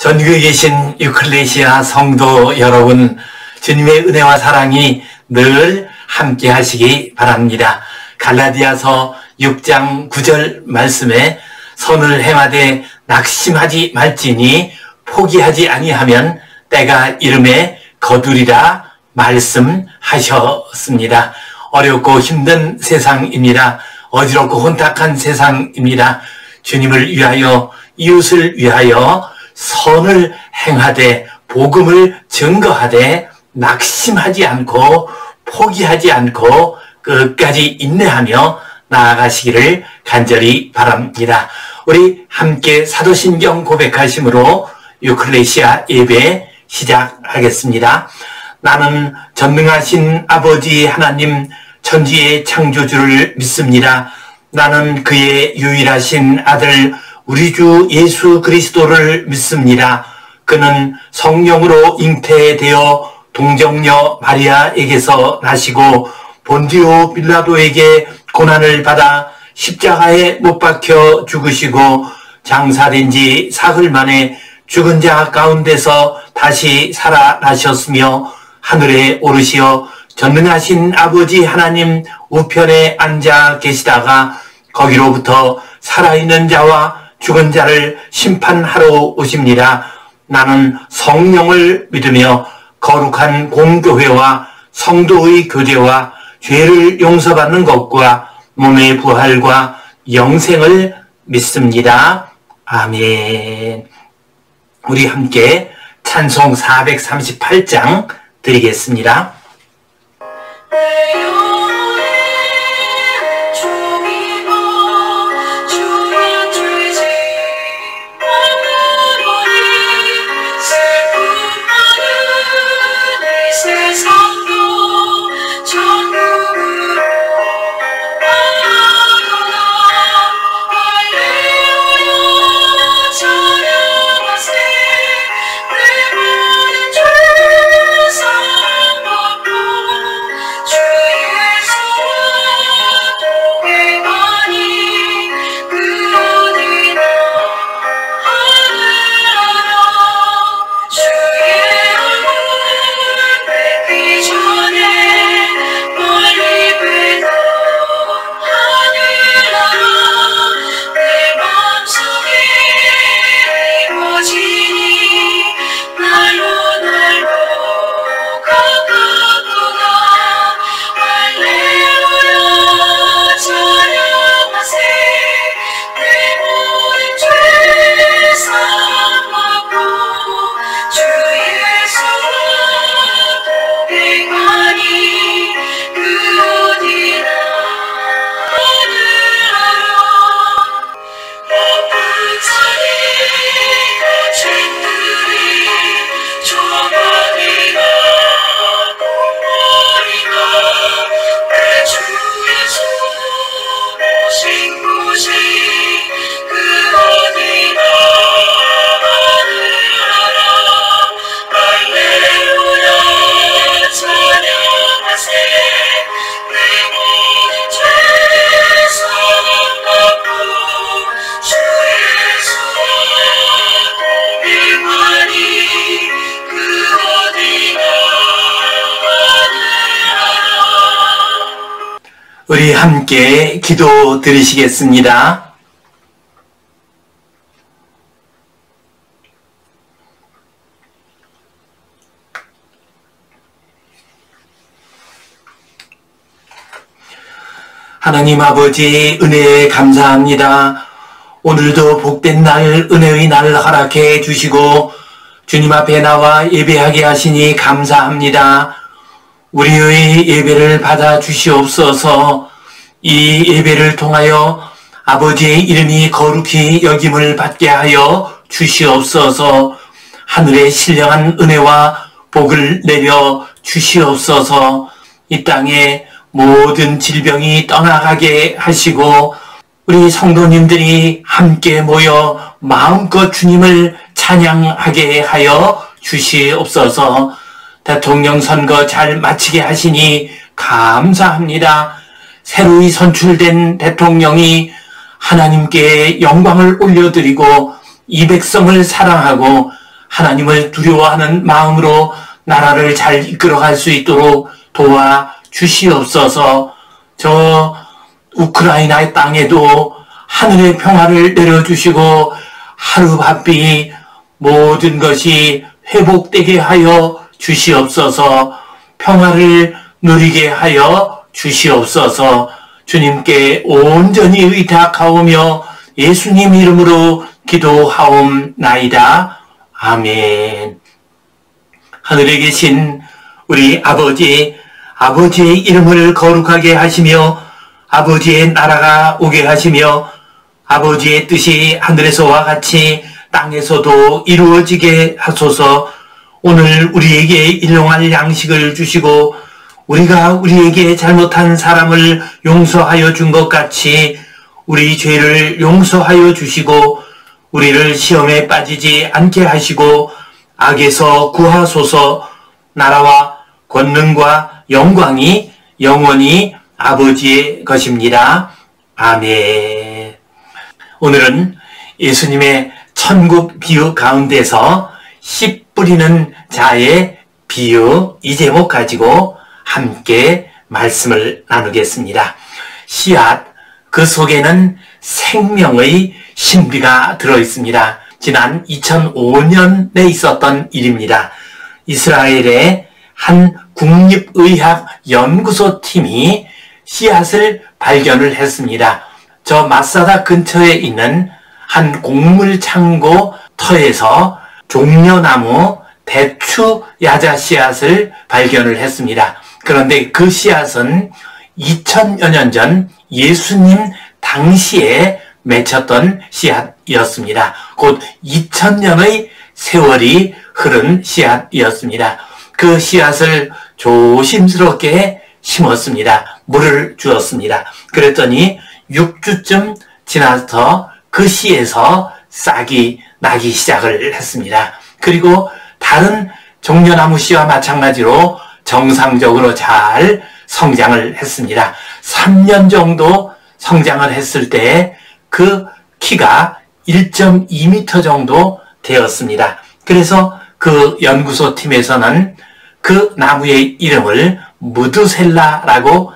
전국에 계신 유클레시아 성도 여러분, 주님의 은혜와 사랑이 늘 함께 하시기 바랍니다. 갈라디아서 6장 9절 말씀에 선을 행하되 낙심하지 말지니 포기하지 아니하면 때가 이름에 거두리라 말씀하셨습니다. 어렵고 힘든 세상입니다. 어지럽고 혼탁한 세상입니다. 주님을 위하여, 이웃을 위하여 선을 행하되 복음을 증거하되 낙심하지 않고 포기하지 않고 끝까지 인내하며 나아가시기를 간절히 바랍니다. 우리 함께 사도신경 고백하심으로 유클레시아 예배 시작하겠습니다. 나는 전능하신 아버지 하나님 천지의 창조주를 믿습니다. 나는 그의 유일하신 아들 우리 주 예수 그리스도를 믿습니다. 그는 성령으로 잉태되어 동정녀 마리아에게서 나시고 본디오 빌라도에게 고난을 받아 십자가에 못 박혀 죽으시고 장사된 지 사흘 만에 죽은 자 가운데서 다시 살아나셨으며 하늘에 오르시어 전능하신 아버지 하나님 우편에 앉아 계시다가 거기로부터 살아있는 자와 죽은 자를 심판하러 오십니다. 나는 성령을 믿으며 거룩한 공교회와 성도의 교제와 죄를 용서받는 것과 몸의 부활과 영생을 믿습니다. 아멘. 우리 함께 찬송 438장 드리겠습니다. 우리 함께 기도 드리시겠습니다. 하나님 아버지 은혜에 감사합니다. 오늘도 복된 날, 은혜의 날 허락해 주시고 주님 앞에 나와 예배하게 하시니 감사합니다. 우리의 예배를 받아 주시옵소서. 이 예배를 통하여 아버지의 이름이 거룩히 여김을 받게 하여 주시옵소서. 하늘의 신령한 은혜와 복을 내려 주시옵소서. 이 땅에 모든 질병이 떠나가게 하시고 우리 성도님들이 함께 모여 마음껏 주님을 찬양하게 하여 주시옵소서. 대통령 선거 잘 마치게 하시니 감사합니다. 새로이 선출된 대통령이 하나님께 영광을 올려드리고 이 백성을 사랑하고 하나님을 두려워하는 마음으로 나라를 잘 이끌어갈 수 있도록 도와 주시옵소서. 저 우크라이나의 땅에도 하늘의 평화를 내려주시고 하루바삐 모든 것이 회복되게 하여 주시옵소서. 평화를 누리게 하여 주시옵소서. 주님께 온전히 의탁하오며 예수님 이름으로 기도하옵나이다. 아멘. 하늘에 계신 우리 아버지, 아버지의 이름을 거룩하게 하시며 아버지의 나라가 오게 하시며 아버지의 뜻이 하늘에서와 같이 땅에서도 이루어지게 하소서. 오늘 우리에게 일용할 양식을 주시고 우리가 우리에게 잘못한 사람을 용서하여 준 것 같이 우리 죄를 용서하여 주시고 우리를 시험에 빠지지 않게 하시고 악에서 구하소서. 나라와 권능과 영광이 영원히 아버지의 것입니다. 아멘. 오늘은 예수님의 천국 비유 가운데서 씨 뿌리는 자의 비유, 이 제목 가지고 함께 말씀을 나누겠습니다. 씨앗, 그 속에는 생명의 신비가 들어있습니다. 지난 2005년에 있었던 일입니다. 이스라엘의 한 국립의학연구소 팀이 씨앗을 발견을 했습니다. 저 마사다 근처에 있는 한 곡물 창고 터에서 종려나무 대추 야자 씨앗을 발견을 했습니다. 그런데 그 씨앗은 2000여 년 전 예수님 당시에 맺혔던 씨앗이었습니다. 곧 2000년의 세월이 흐른 씨앗이었습니다. 그 씨앗을 조심스럽게 심었습니다. 물을 주었습니다. 그랬더니 6주쯤 지나서 그 씨에서 싹이 나기 시작을 했습니다. 그리고 다른 종려나무 씨와 마찬가지로 정상적으로 잘 성장을 했습니다. 3년 정도 성장을 했을 때 그 키가 1.2m 정도 되었습니다. 그래서 그 연구소 팀에서는 그 나무의 이름을 무드셀라라고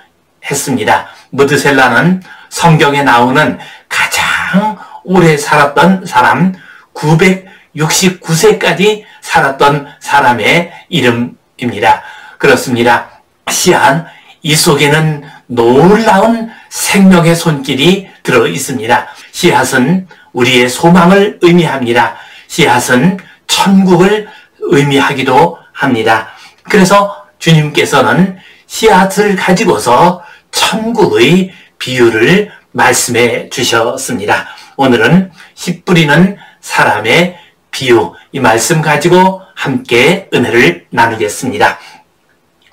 했습니다. 무드셀라는 성경에 나오는 가장 오래 살았던 사람, 969세까지 살았던 사람의 이름입니다. 그렇습니다. 씨앗, 이 속에는 놀라운 생명의 손길이 들어 있습니다. 씨앗은 우리의 소망을 의미합니다. 씨앗은 천국을 의미하기도 합니다. 그래서 주님께서는 씨앗을 가지고서 천국의 비유를 말씀해 주셨습니다. 오늘은 씨 뿌리는 사람의 비유, 이 말씀 가지고 함께 은혜를 나누겠습니다.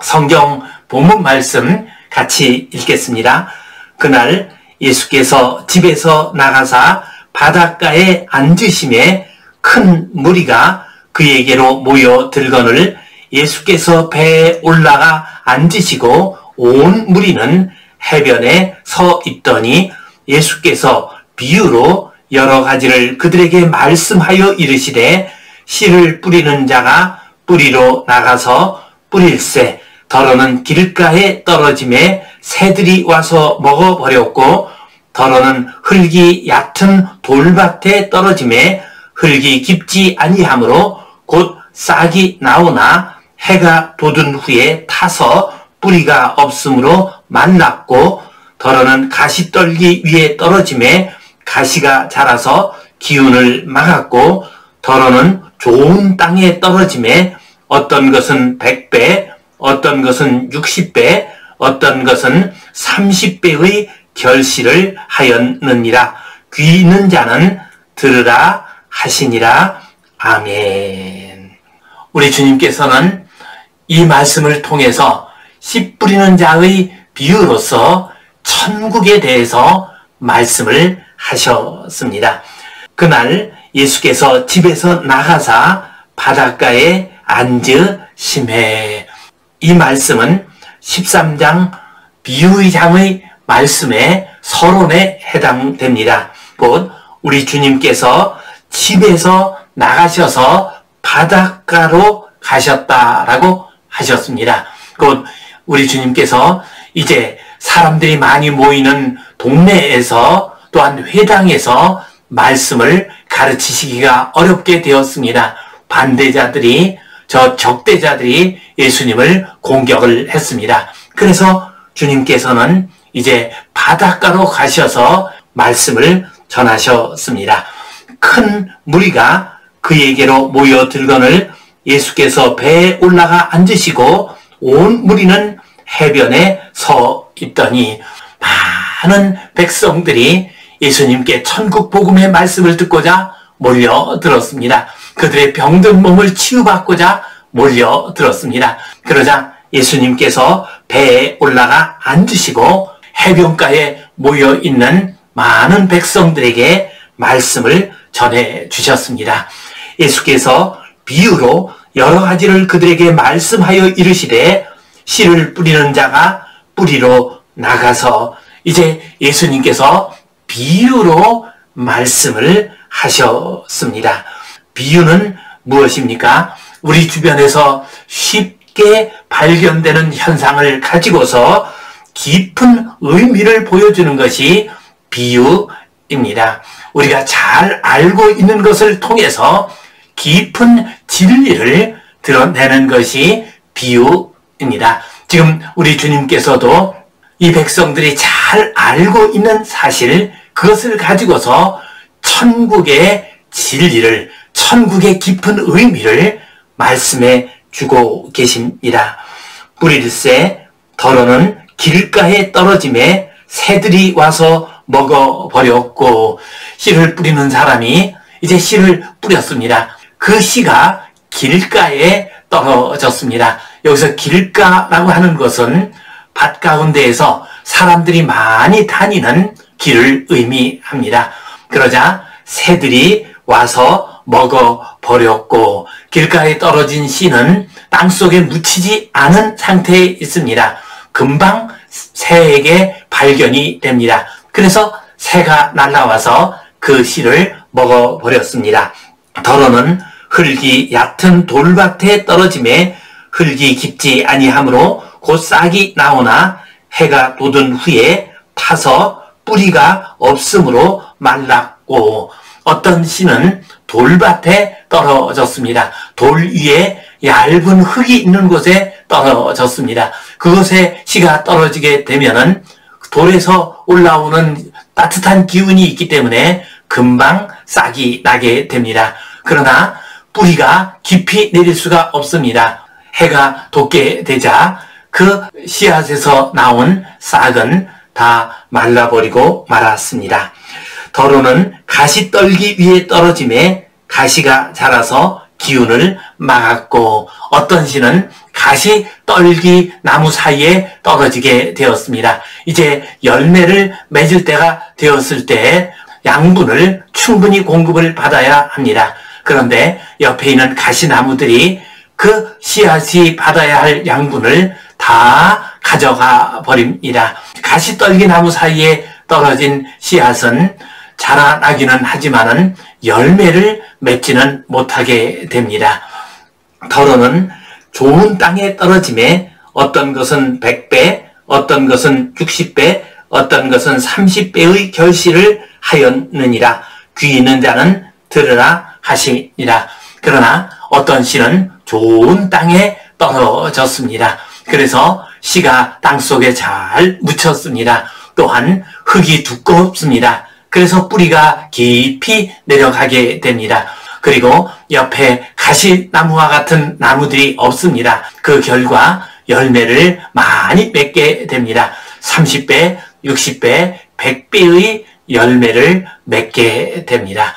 성경 본문 말씀 같이 읽겠습니다. 그날 예수께서 집에서 나가사 바닷가에 앉으심에 큰 무리가 그에게로 모여 들거늘 예수께서 배에 올라가 앉으시고 온 무리는 해변에 서 있더니 예수께서 비유로 여러 가지를 그들에게 말씀하여 이르시되 씨를 뿌리는 자가 뿌리로 나가서 뿌릴새 더러는 길가에 떨어짐에 새들이 와서 먹어버렸고 더러는 흙이 얕은 돌밭에 떨어짐에 흙이 깊지 아니하므로 곧 싹이 나오나 해가 돋은 후에 타서 뿌리가 없으므로 만났고 더러는 가시떨기 위에 떨어짐에 가시가 자라서 기운을 막았고 더러는 좋은 땅에 떨어짐에 어떤 것은 100배, 어떤 것은 60배, 어떤 것은 30배의 결실을 하였느니라. 귀 있는 자는 들으라 하시니라. 아멘. 우리 주님께서는 이 말씀을 통해서 씨 뿌리는 자의 비유로서 천국에 대해서 말씀을 하셨습니다. 그날 예수께서 집에서 나가사 바닷가에 앉으심에, 이 말씀은 13장 비유의 장의 말씀의 서론에 해당됩니다. 곧 우리 주님께서 집에서 나가셔서 바닷가로 가셨다라고 하셨습니다. 곧 우리 주님께서 이제 사람들이 많이 모이는 동네에서 또한 회당에서 말씀을 가르치시기가 어렵게 되었습니다. 반대자들이, 저 적대자들이 예수님을 공격을 했습니다. 그래서 주님께서는 이제 바닷가로 가셔서 말씀을 전하셨습니다. 큰 무리가 그에게로 모여들거늘 예수께서 배에 올라가 앉으시고 온 무리는 해변에 서 있더니 많은 백성들이 예수님께 천국 복음의 말씀을 듣고자 몰려들었습니다. 그들의 병든 몸을 치유받고자 몰려들었습니다. 그러자 예수님께서 배에 올라가 앉으시고 해변가에 모여있는 많은 백성들에게 말씀을 전해 주셨습니다. 예수께서 비유로 여러 가지를 그들에게 말씀하여 이르시되 씨를 뿌리는 자가 뿌리로 나가서 이제 예수님께서 비유로 말씀을 하셨습니다. 비유는 무엇입니까? 우리 주변에서 쉽게 발견되는 현상을 가지고서 깊은 의미를 보여주는 것이 비유입니다. 우리가 잘 알고 있는 것을 통해서 깊은 진리를 드러내는 것이 비유입니다. 지금 우리 주님께서도 이 백성들이 잘 알고 있는 사실, 그것을 가지고서 천국의 진리를, 천국의 깊은 의미를 말씀해 주고 계십니다. 뿌릴새 더러는 길가에 떨어짐에 새들이 와서 먹어버렸고, 씨를 뿌리는 사람이 이제 씨를 뿌렸습니다. 그 씨가 길가에 떨어졌습니다. 여기서 길가라고 하는 것은 밭 가운데에서 사람들이 많이 다니는 길을 의미합니다. 그러자 새들이 와서 먹어버렸고, 길가에 떨어진 씨는 땅속에 묻히지 않은 상태에 있습니다. 금방 새에게 발견이 됩니다. 그래서 새가 날아와서 그 씨를 먹어버렸습니다. 더러는 흙이 얕은 돌밭에 떨어짐에 흙이 깊지 아니하므로 곧 싹이 나오나 해가 돋은 후에 타서 뿌리가 없으므로 말랐고, 어떤 씨는 돌밭에 떨어졌습니다. 돌 위에 얇은 흙이 있는 곳에 떨어졌습니다. 그곳에 씨가 떨어지게 되면은 돌에서 올라오는 따뜻한 기운이 있기 때문에 금방 싹이 나게 됩니다. 그러나 뿌리가 깊이 내릴 수가 없습니다. 해가 돋게 되자 그 씨앗에서 나온 싹은 다 말라버리고 말았습니다. 더러는 가시떨기 위에 떨어짐에 가시가 자라서 기운을 막았고, 어떤 씨는 가시떨기 나무 사이에 떨어지게 되었습니다. 이제 열매를 맺을 때가 되었을 때 양분을 충분히 공급을 받아야 합니다. 그런데 옆에 있는 가시나무들이 그 씨앗이 받아야 할 양분을 다 가져가 버립니다. 가시떨기 나무 사이에 떨어진 씨앗은 자라나기는 하지만은 열매를 맺지는 못하게 됩니다. 더러는 좋은 땅에 떨어짐에 어떤 것은 100배, 어떤 것은 60배, 어떤 것은 30배의 결실을 하였느니라. 귀 있는 자는 들으라 하시니라. 그러나 어떤 씨는 좋은 땅에 떨어졌습니다. 그래서 씨가 땅속에 잘 묻혔습니다. 또한 흙이 두껍습니다. 그래서 뿌리가 깊이 내려가게 됩니다. 그리고 옆에 가시나무와 같은 나무들이 없습니다. 그 결과 열매를 많이 맺게 됩니다. 30배, 60배, 100배의 열매를 맺게 됩니다.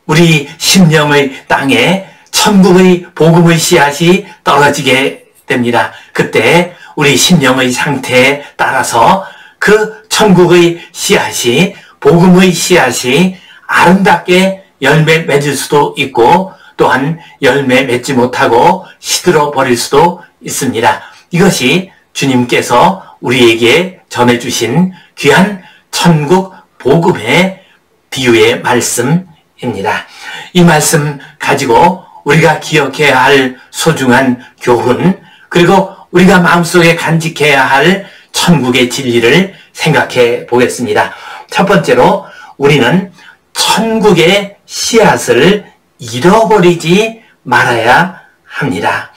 우리 심령의 땅에 천국의 복음의 씨앗이 떨어지게 됩니다. 그때 우리 심령의 상태에 따라서 그 천국의 씨앗이, 복음의 씨앗이 아름답게 열매 맺을 수도 있고, 또한 열매 맺지 못하고 시들어 버릴 수도 있습니다. 이것이 주님께서 우리에게 전해주신 귀한 천국 복음의 비유의 말씀입니다. 이 말씀 가지고 우리가 기억해야 할 소중한 교훈, 그리고 우리가 마음속에 간직해야 할 천국의 진리를 생각해 보겠습니다. 첫 번째로 우리는 천국의 씨앗을 잃어버리지 말아야 합니다.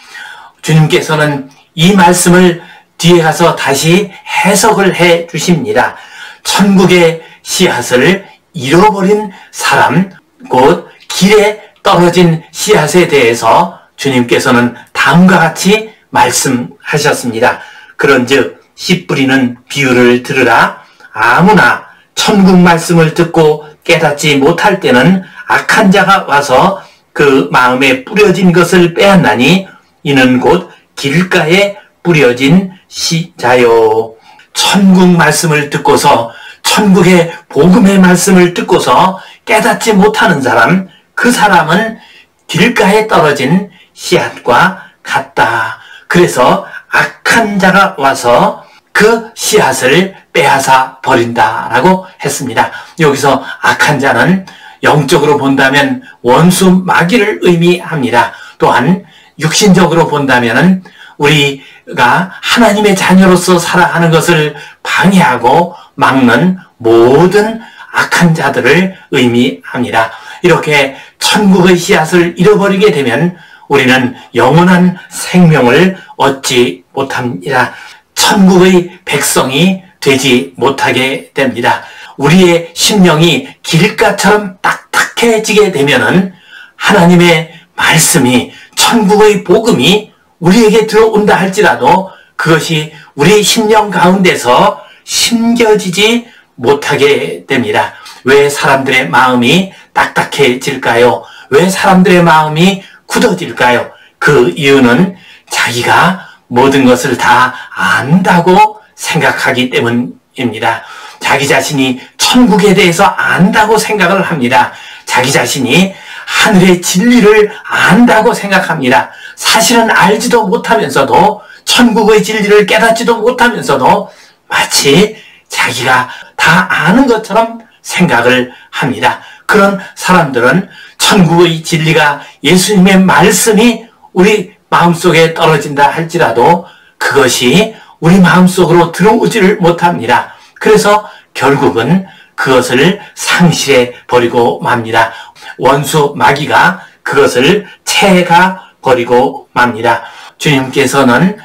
주님께서는 이 말씀을 뒤에 가서 다시 해석을 해 주십니다. 천국의 씨앗을 잃어버린 사람, 곧 길에 떨어진 씨앗에 대해서 주님께서는 다음과 같이 말씀하셨습니다. 그런즉 씨 뿌리는 비유를 들으라. 아무나 천국 말씀을 듣고 깨닫지 못할 때는 악한 자가 와서 그 마음에 뿌려진 것을 빼앗나니 이는 곧 길가에 뿌려진 씨자요. 천국 말씀을 듣고서, 천국의 복음의 말씀을 듣고서 깨닫지 못하는 사람, 그 사람은 길가에 떨어진 씨앗과 같다. 그래서 악한 자가 와서 그 씨앗을 빼앗아 버린다라고 했습니다. 여기서 악한 자는 영적으로 본다면 원수 마귀를 의미합니다. 또한 육신적으로 본다면 우리가 하나님의 자녀로서 살아가는 것을 방해하고 막는 모든 악한 자들을 의미합니다. 이렇게 천국의 씨앗을 잃어버리게 되면 우리는 영원한 생명을 얻지 못합니다. 천국의 백성이 되지 못하게 됩니다. 우리의 심령이 길가처럼 딱딱해지게 되면은 하나님의 말씀이, 천국의 복음이 우리에게 들어온다 할지라도 그것이 우리 심령 가운데서 심겨지지 못하게 됩니다. 왜 사람들의 마음이 딱딱해질까요? 왜 사람들의 마음이 굳어질까요? 그 이유는 자기가 모든 것을 다 안다고 생각하기 때문입니다. 자기 자신이 천국에 대해서 안다고 생각을 합니다. 자기 자신이 하늘의 진리를 안다고 생각합니다. 사실은 알지도 못하면서도, 천국의 진리를 깨닫지도 못하면서도 마치 자기가 다 아는 것처럼 생각을 합니다. 그런 사람들은 천국의 진리가, 예수님의 말씀이 우리 마음속에 떨어진다 할지라도 그것이 우리 마음속으로 들어오지를 못합니다. 그래서 결국은 그것을 상실해 버리고 맙니다. 원수 마귀가 그것을 채가 버리고 맙니다. 주님께서는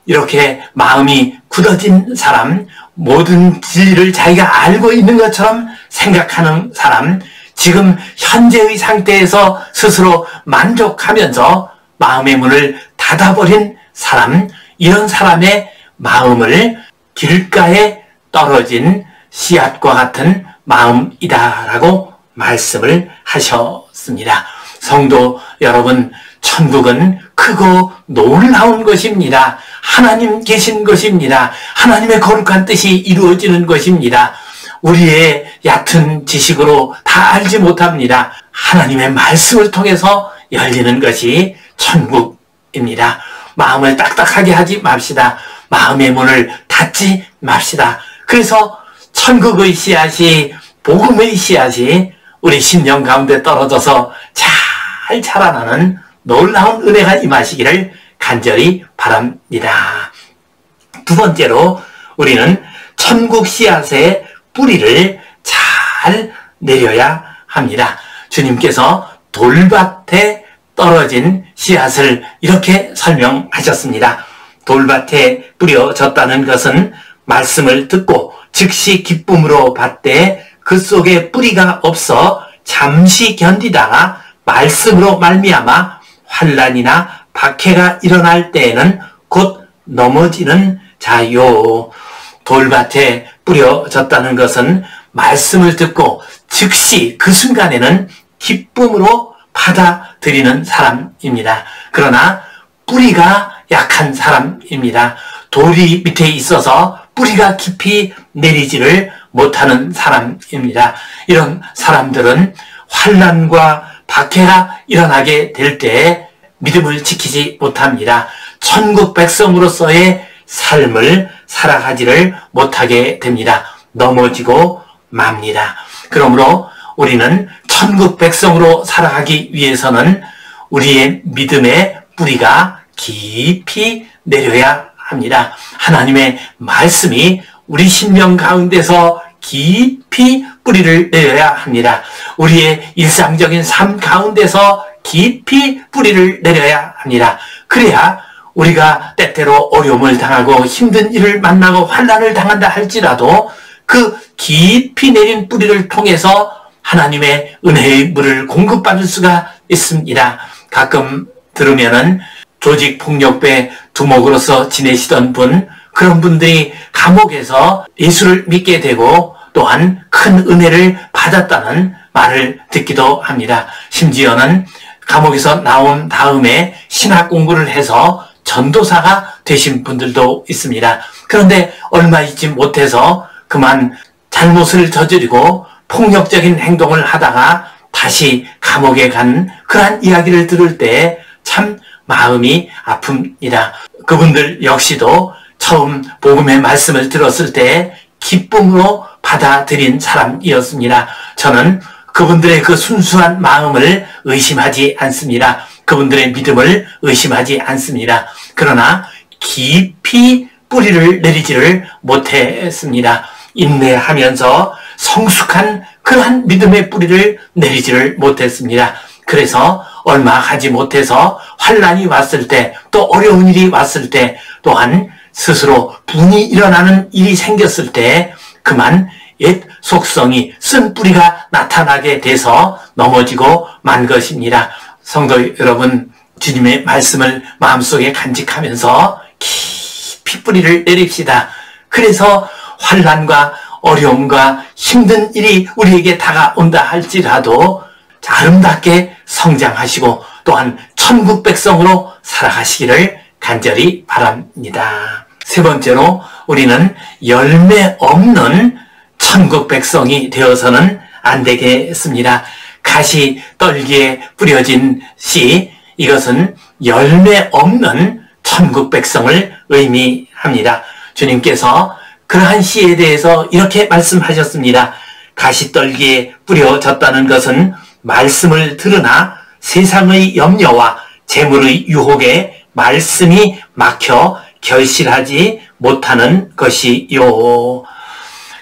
이렇게 마음이 굳어진 사람, 모든 진리를 자기가 알고 있는 것처럼 생각하는 사람, 지금 현재의 상태에서 스스로 만족하면서 마음의 문을 닫아버린 사람, 이런 사람의 마음을 길가에 떨어진 씨앗과 같은 마음이다라고 말씀을 하셨습니다. 성도 여러분, 천국은 크고 놀라운 것입니다. 하나님 계신 것입니다. 하나님의 거룩한 뜻이 이루어지는 것입니다. 우리의 얕은 지식으로 다 알지 못합니다. 하나님의 말씀을 통해서 열리는 것이 천국입니다. 마음을 딱딱하게 하지 맙시다. 마음의 문을 닫지 맙시다. 그래서 천국의 씨앗이, 복음의 씨앗이 우리 심령 가운데 떨어져서 잘 자라나는 놀라운 은혜가 임하시기를 간절히 바랍니다. 두 번째로 우리는 천국 씨앗의 뿌리를 잘 내려야 합니다. 주님께서 돌밭에 떨어진 씨앗을 이렇게 설명하셨습니다. 돌밭에 뿌려졌다는 것은 말씀을 듣고 즉시 기쁨으로 받되 그 속에 뿌리가 없어 잠시 견디다가 말씀으로 말미암아 환난이나 박해가 일어날 때에는 곧 넘어지는 자요. 돌밭에 뿌려졌다는 것은 말씀을 듣고 즉시 그 순간에는 기쁨으로 받아들이는 사람입니다. 그러나 뿌리가 약한 사람입니다. 돌이 밑에 있어서 뿌리가 깊이 내리지를 못하는 사람입니다. 이런 사람들은 환난과 박해가 일어나게 될 때 믿음을 지키지 못합니다. 천국 백성으로서의 삶을 살아가지를 못하게 됩니다. 넘어지고 맙니다. 그러므로 우리는 천국 백성으로 살아가기 위해서는 우리의 믿음의 뿌리가 깊이 내려야 합니다. 하나님의 말씀이 우리 심령 가운데서 깊이 뿌리를 내려야 합니다. 우리의 일상적인 삶 가운데서 깊이 뿌리를 내려야 합니다. 그래야 우리가 때때로 어려움을 당하고 힘든 일을 만나고 환난을 당한다 할지라도 그 깊이 내린 뿌리를 통해서 하나님의 은혜의 물을 공급받을 수가 있습니다. 가끔 들으면은 조직폭력배 두목으로서 지내시던 분, 그런 분들이 감옥에서 예수를 믿게 되고 또한 큰 은혜를 받았다는 말을 듣기도 합니다. 심지어는 감옥에서 나온 다음에 신학 공부를 해서 전도사가 되신 분들도 있습니다. 그런데 얼마 있지 못해서 그만 잘못을 저지르고 폭력적인 행동을 하다가 다시 감옥에 간 그러한 이야기를 들을 때 참 마음이 아픕니다. 그분들 역시도 처음 복음의 말씀을 들었을 때 기쁨으로 받아들인 사람이었습니다. 저는 그분들의 그 순수한 마음을 의심하지 않습니다. 그분들의 믿음을 의심하지 않습니다. 그러나 깊이 뿌리를 내리지를 못했습니다. 인내하면서 성숙한 그러한 믿음의 뿌리를 내리지를 못했습니다. 그래서 얼마 가지 못해서 환난이 왔을 때, 또 어려운 일이 왔을 때, 또한 스스로 분이 일어나는 일이 생겼을 때 그만 옛 속성이 쓴 뿌리가 나타나게 돼서 넘어지고 만 것입니다. 성도 여러분, 주님의 말씀을 마음속에 간직하면서 깊이 뿌리를 내립시다. 그래서 환난과 어려움과 힘든 일이 우리에게 다가온다 할지라도 아름답게 성장하시고 또한 천국 백성으로 살아가시기를 간절히 바랍니다. 세 번째로 우리는 열매 없는 천국 백성이 되어서는 안 되겠습니다. 가시 떨기에 뿌려진 씨, 이것은 열매 없는 천국 백성을 의미합니다. 주님께서 그러한 씨에 대해서 이렇게 말씀하셨습니다. 가시떨기에 뿌려졌다는 것은 말씀을 들으나 세상의 염려와 재물의 유혹에 말씀이 막혀 결실하지 못하는 것이요.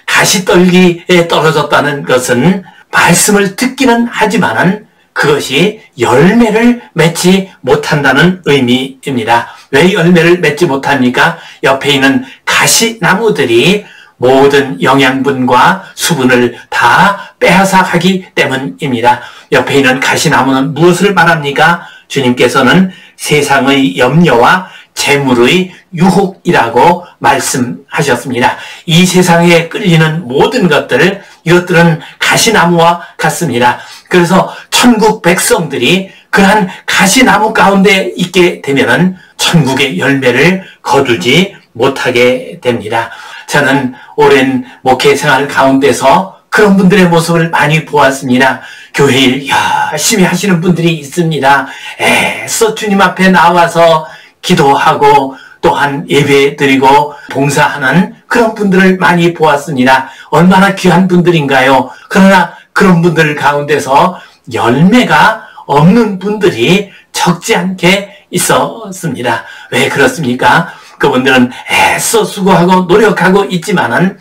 가시떨기에 떨어졌다는 것은 말씀을 듣기는 하지만은 그것이 열매를 맺지 못한다는 의미입니다. 왜 열매를 맺지 못합니까? 옆에 있는 가시나무들이 모든 영양분과 수분을 다 빼앗아 가기 때문입니다. 옆에 있는 가시나무는 무엇을 말합니까? 주님께서는 세상의 염려와 재물의 유혹이라고 말씀하셨습니다. 이 세상에 끌리는 모든 것들, 이것들은 가시나무와 같습니다. 그래서 천국 백성들이 그러한 가시나무 가운데 있게 되면은 천국의 열매를 거두지 못하게 됩니다. 저는 오랜 목회 생활 가운데서 그런 분들의 모습을 많이 보았습니다. 교회 일 열심히 하시는 분들이 있습니다. 애써 주님 앞에 나와서 기도하고 또한 예배 드리고 봉사하는 그런 분들을 많이 보았습니다. 얼마나 귀한 분들인가요? 그러나 그런 분들 가운데서 열매가 없는 분들이 적지 않게 있었습니다. 왜 그렇습니까? 그분들은 애써 수고하고 노력하고 있지만은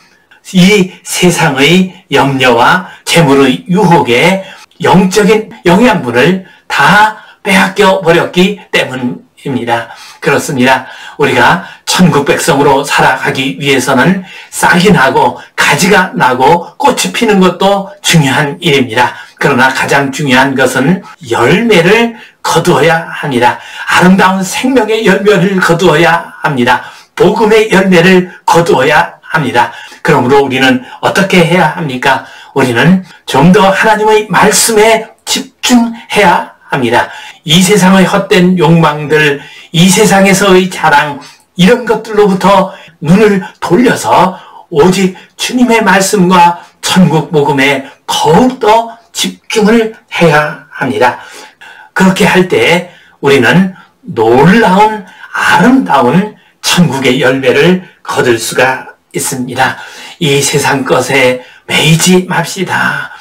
이 세상의 염려와 재물의 유혹에 영적인 영양분을 다 빼앗겨 버렸기 때문입니다. 그렇습니다. 우리가 천국 백성으로 살아가기 위해서는 싹이 나고 가지가 나고 꽃이 피는 것도 중요한 일입니다. 그러나 가장 중요한 것은 열매를 거두어야 합니다. 아름다운 생명의 열매를 거두어야 합니다. 복음의 열매를 거두어야 합니다. 그러므로 우리는 어떻게 해야 합니까? 우리는 좀 더 하나님의 말씀에 집중해야 합니다. 이 세상의 헛된 욕망들, 이 세상에서의 자랑, 이런 것들로부터 눈을 돌려서 오직 주님의 말씀과 천국 복음에 더욱더 집중을 해야 합니다. 그렇게 할 때 우리는 놀라운 아름다운 천국의 열매를 거둘 수가 있습니다. 이 세상 것에 매이지 맙시다.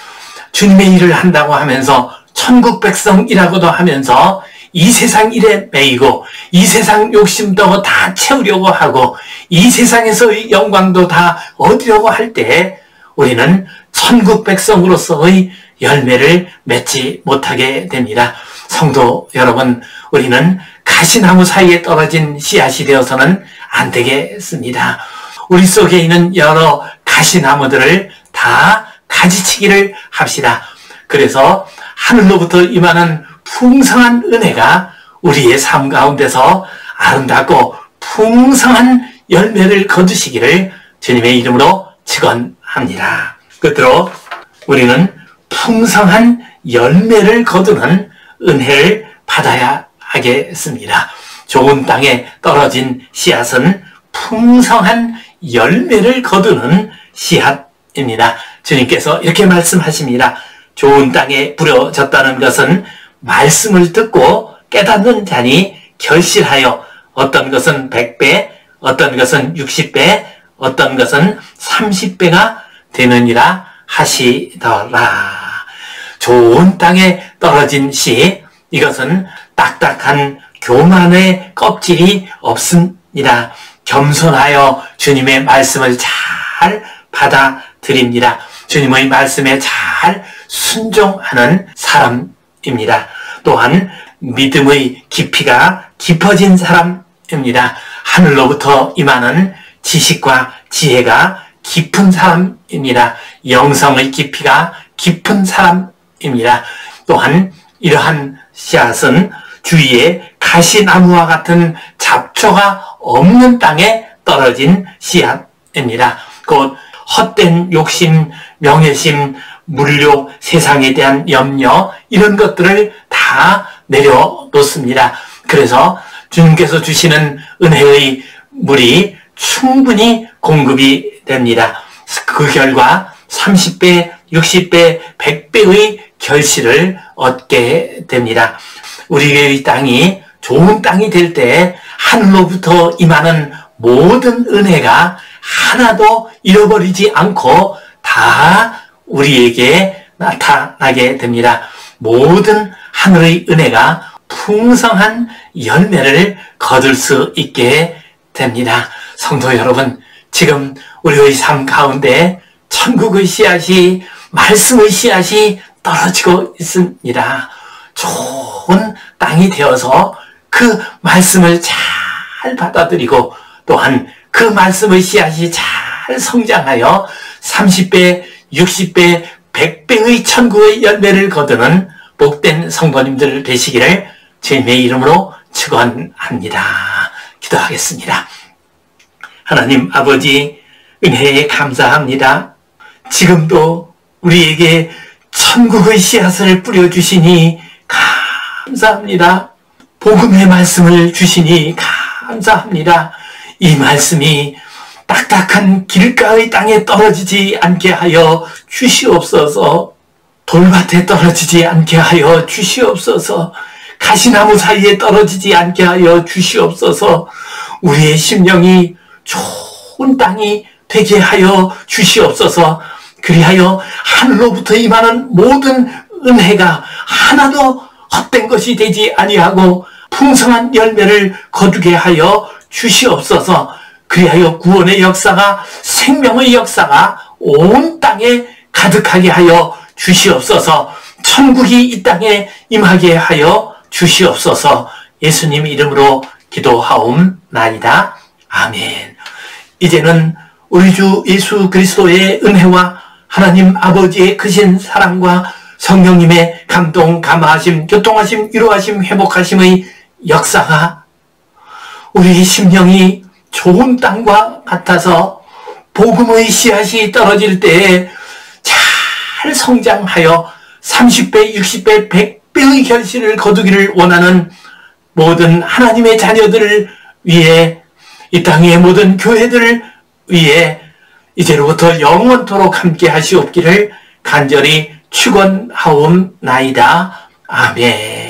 주님의 일을 한다고 하면서 천국 백성이라고도 하면서 이 세상 일에 매이고 이 세상 욕심도 다 채우려고 하고 이 세상에서의 영광도 다 얻으려고 할 때 우리는 천국 백성으로서의 열매를 맺지 못하게 됩니다. 성도 여러분, 우리는 가시나무 사이에 떨어진 씨앗이 되어서는 안 되겠습니다. 우리 속에 있는 여러 가시나무들을 다 가지치기를 합시다. 그래서 하늘로부터 임하는 풍성한 은혜가 우리의 삶 가운데서 아름답고 풍성한 열매를 거두시기를 주님의 이름으로 축원합니다. 끝으로 우리는 풍성한 열매를 거두는 은혜를 받아야 하겠습니다. 좋은 땅에 떨어진 씨앗은 풍성한 열매를 거두는 씨앗입니다. 주님께서 이렇게 말씀하십니다. 좋은 땅에 뿌려졌다는 것은 말씀을 듣고 깨닫는 자니 결실하여 어떤 것은 100배, 어떤 것은 60배, 어떤 것은 30배가 되느니라 하시더라. 좋은 땅에 떨어진 씨, 이것은 딱딱한 교만의 껍질이 없습니다. 겸손하여 주님의 말씀을 잘 받아들입니다. 주님의 말씀에 잘 순종하는 사람입니다. 또한 믿음의 깊이가 깊어진 사람입니다. 하늘로부터 임하는 지식과 지혜가 깊은 사람입니다. 영성의 깊이가 깊은 사람입니다. 또한 이러한 씨앗은 주위에 가시나무와 같은 잡초가 없는 땅에 떨어진 씨앗입니다. 곧 헛된 욕심, 명예심, 물욕, 세상에 대한 염려, 이런 것들을 다 내려놓습니다. 그래서 주님께서 주시는 은혜의 물이 충분히 공급이 됩니다. 그 결과 30배, 60배, 100배의 결실을 얻게 됩니다. 우리의 땅이 좋은 땅이 될 때 하늘로부터 임하는 모든 은혜가 하나도 잃어버리지 않고 다 우리에게 나타나게 됩니다. 모든 하늘의 은혜가 풍성한 열매를 거둘 수 있게 됩니다. 성도 여러분, 지금 우리의 삶 가운데 천국의 씨앗이, 말씀의 씨앗이 떨어지고 있습니다. 좋은 땅이 되어서 그 말씀을 잘 받아들이고 또한 그 말씀의 씨앗이 잘 성장하여 30배, 60배, 100배의 천국의 열매를 거두는 복된 성도님들 되시기를 주님의 이름으로 축원합니다. 기도하겠습니다. 하나님 아버지, 은혜에 감사합니다. 지금도 우리에게 천국의 씨앗을 뿌려주시니 감사합니다. 복음의 말씀을 주시니 감사합니다. 이 말씀이 딱딱한 길가의 땅에 떨어지지 않게 하여 주시옵소서. 돌밭에 떨어지지 않게 하여 주시옵소서. 가시나무 사이에 떨어지지 않게 하여 주시옵소서. 우리의 심령이 좋은 땅이 되게 하여 주시옵소서. 그리하여 하늘로부터 임하는 모든 은혜가 하나도 헛된 것이 되지 아니하고 풍성한 열매를 거두게 하여 주시옵소서. 그리하여 구원의 역사가, 생명의 역사가 온 땅에 가득하게 하여 주시옵소서. 천국이 이 땅에 임하게 하여 주시옵소서. 예수님 이름으로 기도하옵나이다. 아멘. 이제는 우리 주 예수 그리스도의 은혜와 하나님 아버지의 크신 사랑과 성령님의 감동, 감화하심, 교통하심, 위로하심, 회복하심의 역사가 우리 심령이 좋은 땅과 같아서 복음의 씨앗이 떨어질 때에 잘 성장하여 30배, 60배, 100배의 결실을 거두기를 원하는 모든 하나님의 자녀들을 위해, 이 땅의 모든 교회들을 위해 이제로부터 영원토록 함께 하시옵기를 간절히 축원하옵나이다. 아멘.